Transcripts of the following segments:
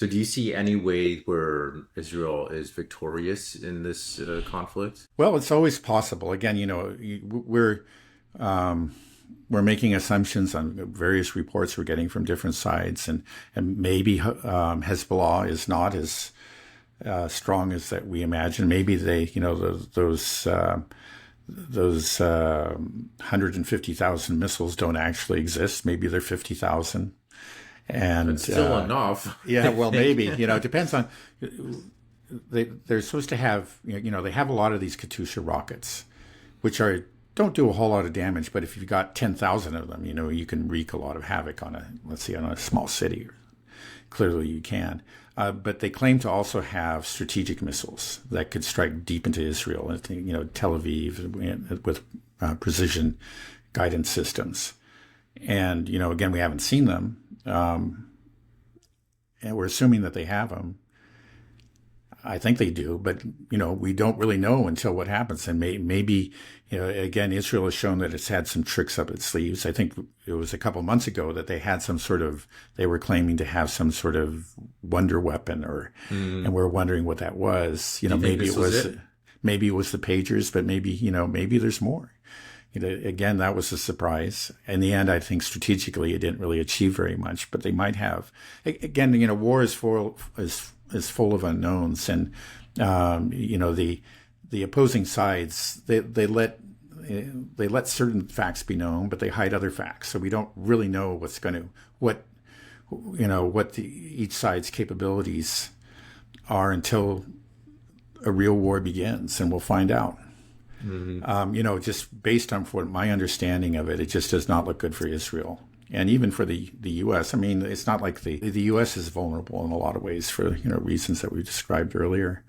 So do you see any way where Israel is victorious in this conflict? Well, it's always possible. Again, um, we're making assumptions on various reports we're getting from different sides, and maybe Hezbollah is not as strong as that we imagine. Maybe they, those 150,000 missiles don't actually exist. Maybe they're 50,000. It's And still enough, yeah, I well, think. maybe, it depends on, they're supposed to have, they have a lot of these Katyusha rockets, which don't do a whole lot of damage, but if you've got 10,000 of them, you can wreak a lot of havoc let's say, on a small city. Clearly you can. But they claim to also have strategic missiles that could strike deep into Israel, Tel Aviv, with precision guidance systems. And, again, we haven't seen them. And we're assuming that they have them. I think they do, but we don't really know until what happens. And maybe, again, Israel has shown that it's had some tricks up its sleeves. I think it was a couple months ago that they were claiming to have some sort of wonder weapon, and we're wondering what that was. Do you think this was it? Maybe it was the pagers, but maybe there's more. Again, that was a surprise. In the end, I think strategically it didn't really achieve very much, but they might have. Again, war is full of unknowns, and the opposing sides they let certain facts be known, but they hide other facts. So we don't really know what each side's capabilities are until a real war begins, and we'll find out. Just based on what my understanding of it, it just does not look good for Israel. And even for the U.S. I mean, it's not like the U.S. is vulnerable in a lot of ways for, reasons that we described earlier.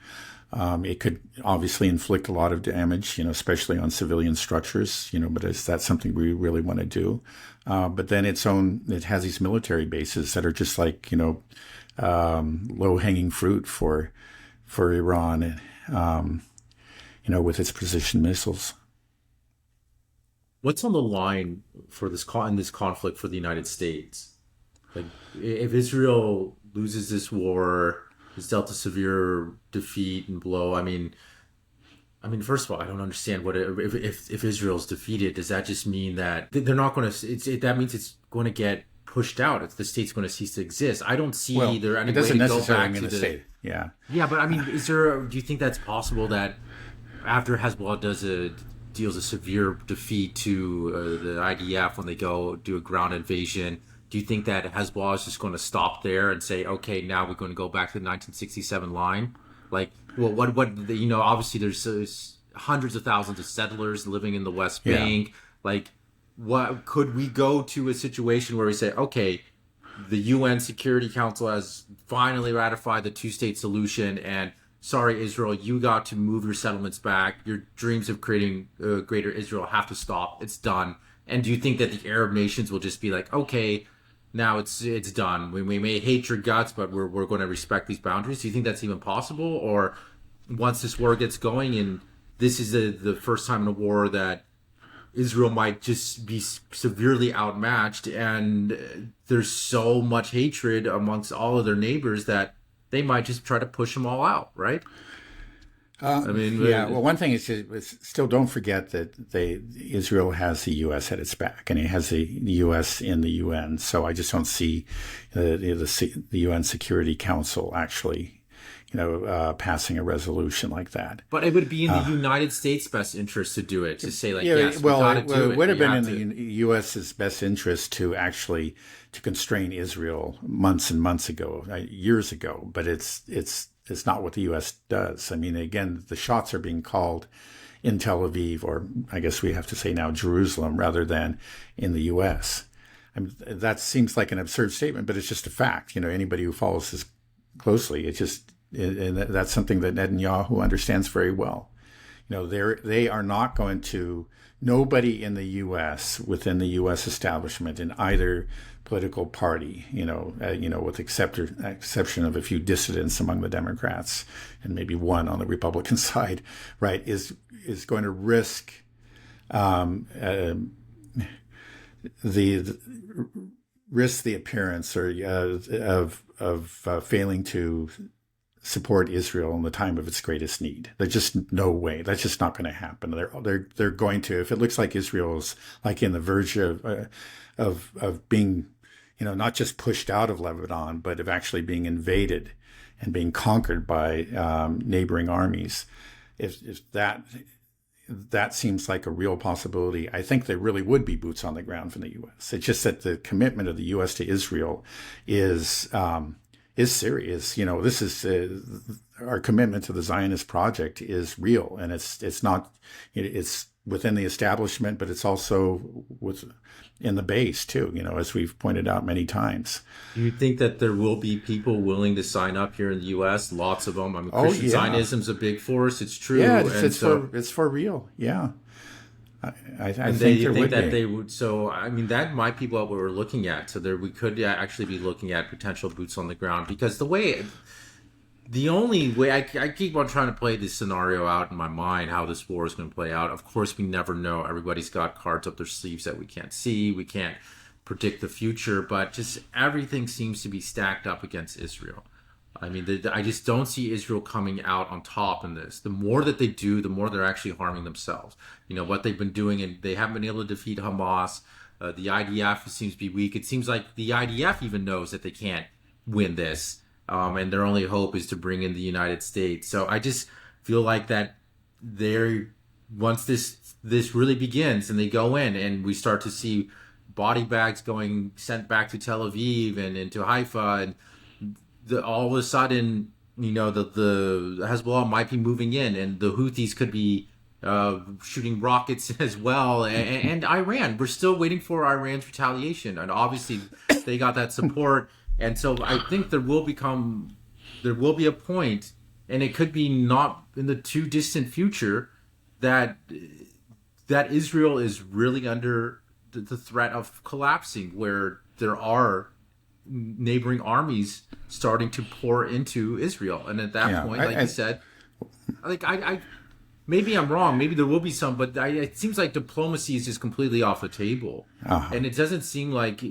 It could obviously inflict a lot of damage, especially on civilian structures, but is that something we really want to do? But then it has these military bases that are just like, low-hanging fruit for Iran. With its precision missiles. What's on the line for in this conflict for the United States? Like, if Israel loses this war, is dealt a severe defeat and blow. First of all, I don't understand if Israel's defeated, does that just mean that they're not going to? That means it's going to get pushed out. It's the state's going to cease to exist. I don't see there any it way doesn't to go necessarily back mean to the state. Yeah. Yeah, but do you think that's possible that after Hezbollah deals a severe defeat to the IDF when they go do a ground invasion, do you think that Hezbollah is just going to stop there and say, okay, now we're going to go back to the 1967 line? Like, well, obviously there's hundreds of thousands of settlers living in the West Yeah. Bank. Like, what could we go to a situation where we say, okay, the UN Security Council has finally ratified the two-state solution, and sorry, Israel, you got to move your settlements back. Your dreams of creating greater Israel have to stop. It's done. And do you think that the Arab nations will just be like, okay, now it's done. We may hate your guts, but we're going to respect these boundaries. Do you think that's even possible? Or once this war gets going, and this is the first time in a war that Israel might just be severely outmatched, and there's so much hatred amongst all of their neighbors that they might just try to push them all out, right? Yeah. Well, one thing is still don't forget that Israel has the U.S. at its back, and it has the U.S. in the UN. So I just don't see the UN Security Council actually, passing a resolution like that. But it would be in the United States' best interest to do it, to say like, yes, well, we got to do it it. would have been in the U.S.'s best interest to actually to constrain Israel months and months ago, years ago. But it's not what the U.S. does. I mean, again, the shots are being called in Tel Aviv, or I guess we have to say now Jerusalem, rather than in the U.S. That seems like an absurd statement, but it's just a fact. Anybody who follows this closely, and that's something that Netanyahu understands very well. They are not going to. Nobody in the U.S. within the U.S. establishment in either political party, with exception of a few dissidents among the Democrats and maybe one on the Republican side, right, is going to risk the risk the appearance or of failing to support Israel in the time of its greatest need. There's just no way. That's just not going to happen. They're going to, if it looks like Israel's like in the verge of being, not just pushed out of Lebanon, but of actually being invaded and being conquered by neighboring armies. If that seems like a real possibility, I think there really would be boots on the ground from the U.S. It's just that the commitment of the U.S. to Israel is serious. This is our commitment to the Zionist project is real, and it's not. It's within the establishment, but it's also in the base too. As we've pointed out many times. Do you think that there will be people willing to sign up here in the U.S.? Lots of them. I mean, Oh Christian yeah, Zionism's a big force. It's true. yeah. And It's for real. Yeah, I and think you there think would that be. they would. So I mean, that might be what we're looking at. So there, we could actually be looking at potential boots on the ground because the only way I keep on trying to play this scenario out in my mind, how this war is going to play out. Of course, we never know. Everybody's got cards up their sleeves that we can't see. We can't predict the future, but just everything seems to be stacked up against Israel. I mean, I just don't see Israel coming out on top in this. The more that they do, the more they're actually harming themselves. What they've been doing, and they haven't been able to defeat Hamas. The IDF seems to be weak. It seems like the IDF even knows that they can't win this, and their only hope is to bring in the United States. So I just feel like that once this really begins and they go in and we start to see body bags going sent back to Tel Aviv and into Haifa, and all of a sudden, the Hezbollah might be moving in, and the Houthis could be shooting rockets as well, and Iran. We're still waiting for Iran's retaliation, and obviously they got that support, and so I think there will be a point, and it could be not in the too distant future, that Israel is really under the threat of collapsing, where there are neighboring armies starting to pour into Israel, and at that point, like you said, like I maybe I'm wrong, maybe there will be some, but it seems like diplomacy is just completely off the table, and it doesn't seem like.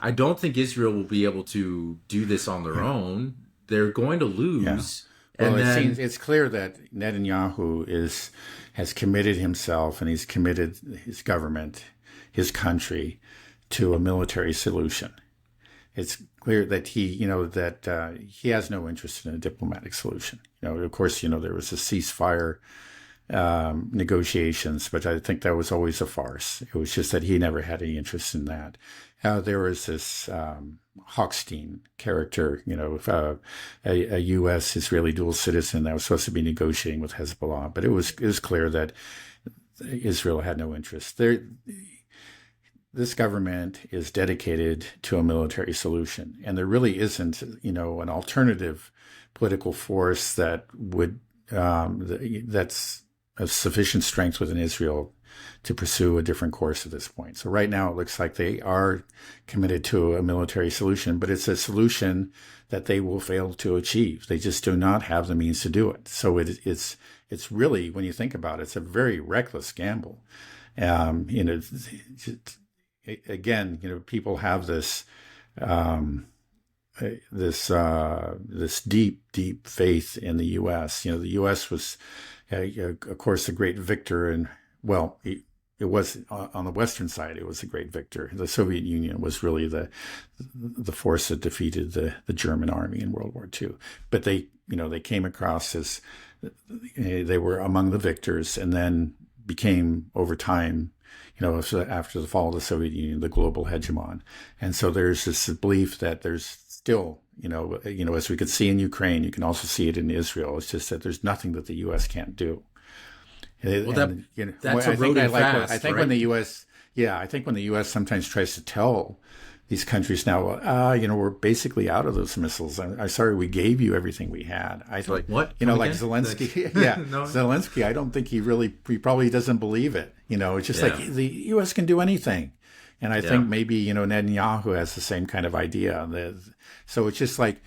I don't think Israel will be able to do this on their own. They're going to lose. Yeah. Well, and it's clear that Netanyahu has committed himself, and he's committed his government, his country, to a military solution. It's clear that he has no interest in a diplomatic solution. Of course, there was a ceasefire negotiations, but I think that was always a farce. It was just that he never had any interest in that. There was this Hochstein character, a U.S. Israeli dual citizen that was supposed to be negotiating with Hezbollah, but it was clear that Israel had no interest. This government is dedicated to a military solution, and there really isn't, an alternative political force that would that's of sufficient strength within Israel to pursue a different course at this point. So right now it looks like they are committed to a military solution, but it's a solution that they will fail to achieve. They just do not have the means to do it. So it's really, when you think about it, it's a very reckless gamble. Again, people have this this deep faith in the U.S. The U.S. was, of course, a great victor, and it was on the Western side. It was a great victor. The Soviet Union was really the force that defeated the German army in World War II. But they came across as they were among the victors, and then became over time, after the fall of the Soviet Union, the global hegemon. And so there's this belief that there's still, as we could see in Ukraine, you can also see it in Israel. It's just that there's nothing that the U.S. can't do. Well, that's eroding fast. I think right? when the U.S. sometimes tries to tell these countries now, we're basically out of those missiles. I'm sorry, we gave you everything we had. Like what? Like Zelensky. Yeah, no. Zelensky. I don't think he probably doesn't believe it. It's just like the U.S. can do anything, and I think maybe Netanyahu has the same kind of idea. So it's just like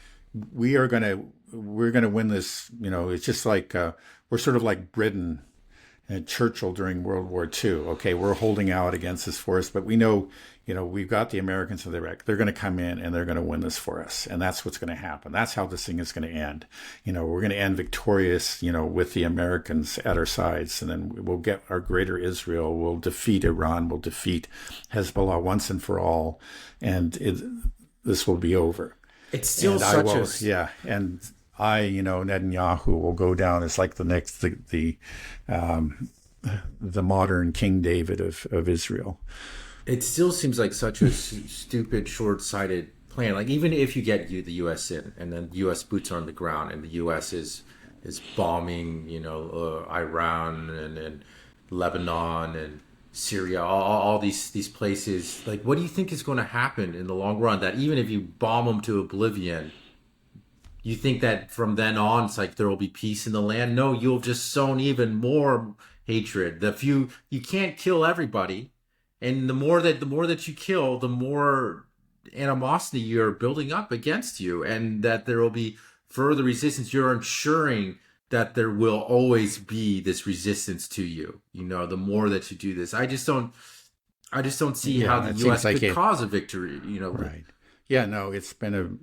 we're gonna win this. It's just like we're sort of like Britain and Churchill during World War II. Okay, we're holding out against this force, but we know, we've got the Americans in Iraq. They're going to come in and they're going to win this for us. And that's what's going to happen. That's how this thing is going to end. We're going to end victorious, with the Americans at our sides. And then we'll get our greater Israel. We'll defeat Iran. We'll defeat Hezbollah once and for all. And this will be over. It's still such a... Yeah. And Netanyahu will go down as like the next, the modern King David of Israel. It still seems like such a stupid, short-sighted plan. Like, even if you get the U.S. in, and then U.S. boots are on the ground, and the U.S. is bombing, Iran and Lebanon and Syria, all these places. Like, what do you think is going to happen in the long run? That even if you bomb them to oblivion, you think that from then on, it's like there will be peace in the land? No, you'll just sown even more hatred. You can't kill everybody. And the more that you kill, the more animosity you're building up against you, and that there will be further resistance. You're ensuring that there will always be this resistance to you. The more that you do this, I just don't see how the U.S. could cause a victory. Right? Yeah, no, it's been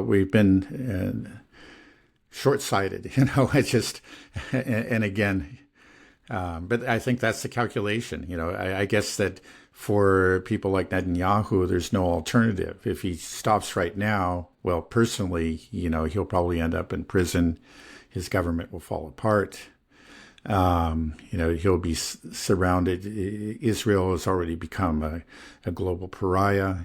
we've been short-sighted. It's just, and again. But I think that's the calculation. I guess that for people like Netanyahu, there's no alternative. If he stops right now, well, personally, he'll probably end up in prison. His government will fall apart. He'll be surrounded. Israel has already become a global pariah.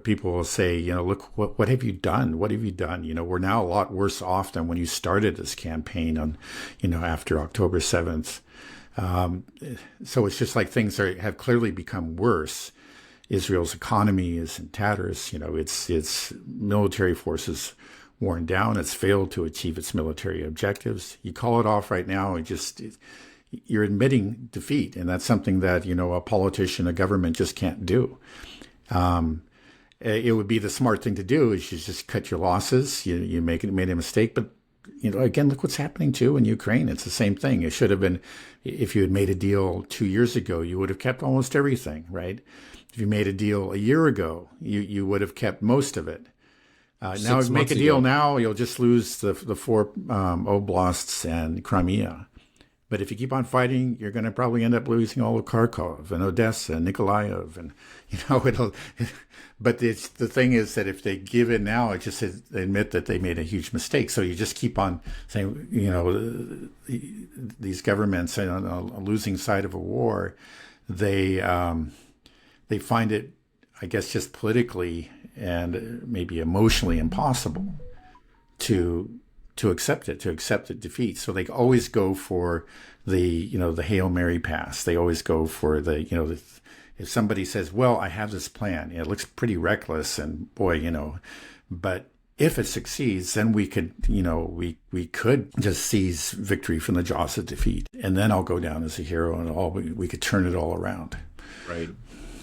People will say, look, what have you done? What have you done? We're now a lot worse off than when you started this campaign on, after October 7th. So it's just like things have clearly become worse. Israel's economy is in tatters. Its military forces worn down. It's failed to achieve its military objectives. You call it off right now, you're admitting defeat. And that's something that, a politician, a government just can't do. It would be the smart thing to do is you just cut your losses. You made a mistake, but again, look what's happening too in Ukraine. It's the same thing. It should have been, if you had made a deal 2 years ago, you would have kept almost everything, right? If you made a deal a year ago, you would have kept most of it. Now, if you make a deal now, you'll just lose the 4 oblasts and Crimea. But if you keep on fighting, you're going to probably end up losing all of Kharkov and Odessa and Nikolaev, and it'll. But the thing is that if they give in now, it just admit that they made a huge mistake. So you just keep on saying, these governments on a losing side of a war, they find it, I guess, just politically and maybe emotionally impossible to accept the defeat. So they always go for the Hail Mary pass. They always go for if somebody says, well, I have this plan, it looks pretty reckless and but if it succeeds, then we could, we could just seize victory from the jaws of defeat. And then I'll go down as a hero and we could turn it all around. Right.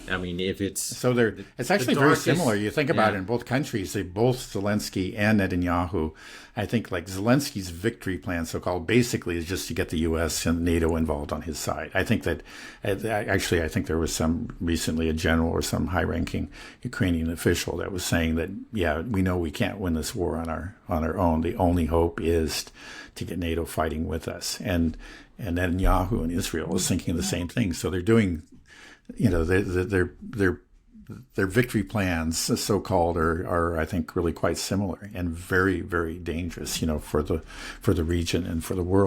I mean, if it's... So it's actually very similar. You think about it in both countries, both Zelensky and Netanyahu, I think like Zelensky's victory plan, so-called, basically is just to get the U.S. and NATO involved on his side. I think that, actually, I think there was recently a general or some high-ranking Ukrainian official that was saying that, yeah, we know we can't win this war on our own. The only hope is to get NATO fighting with us. And Netanyahu and Israel is thinking the same thing. So they're doing... their victory plans, so-called, are I think really quite similar and very, very dangerous, for the region and for the world.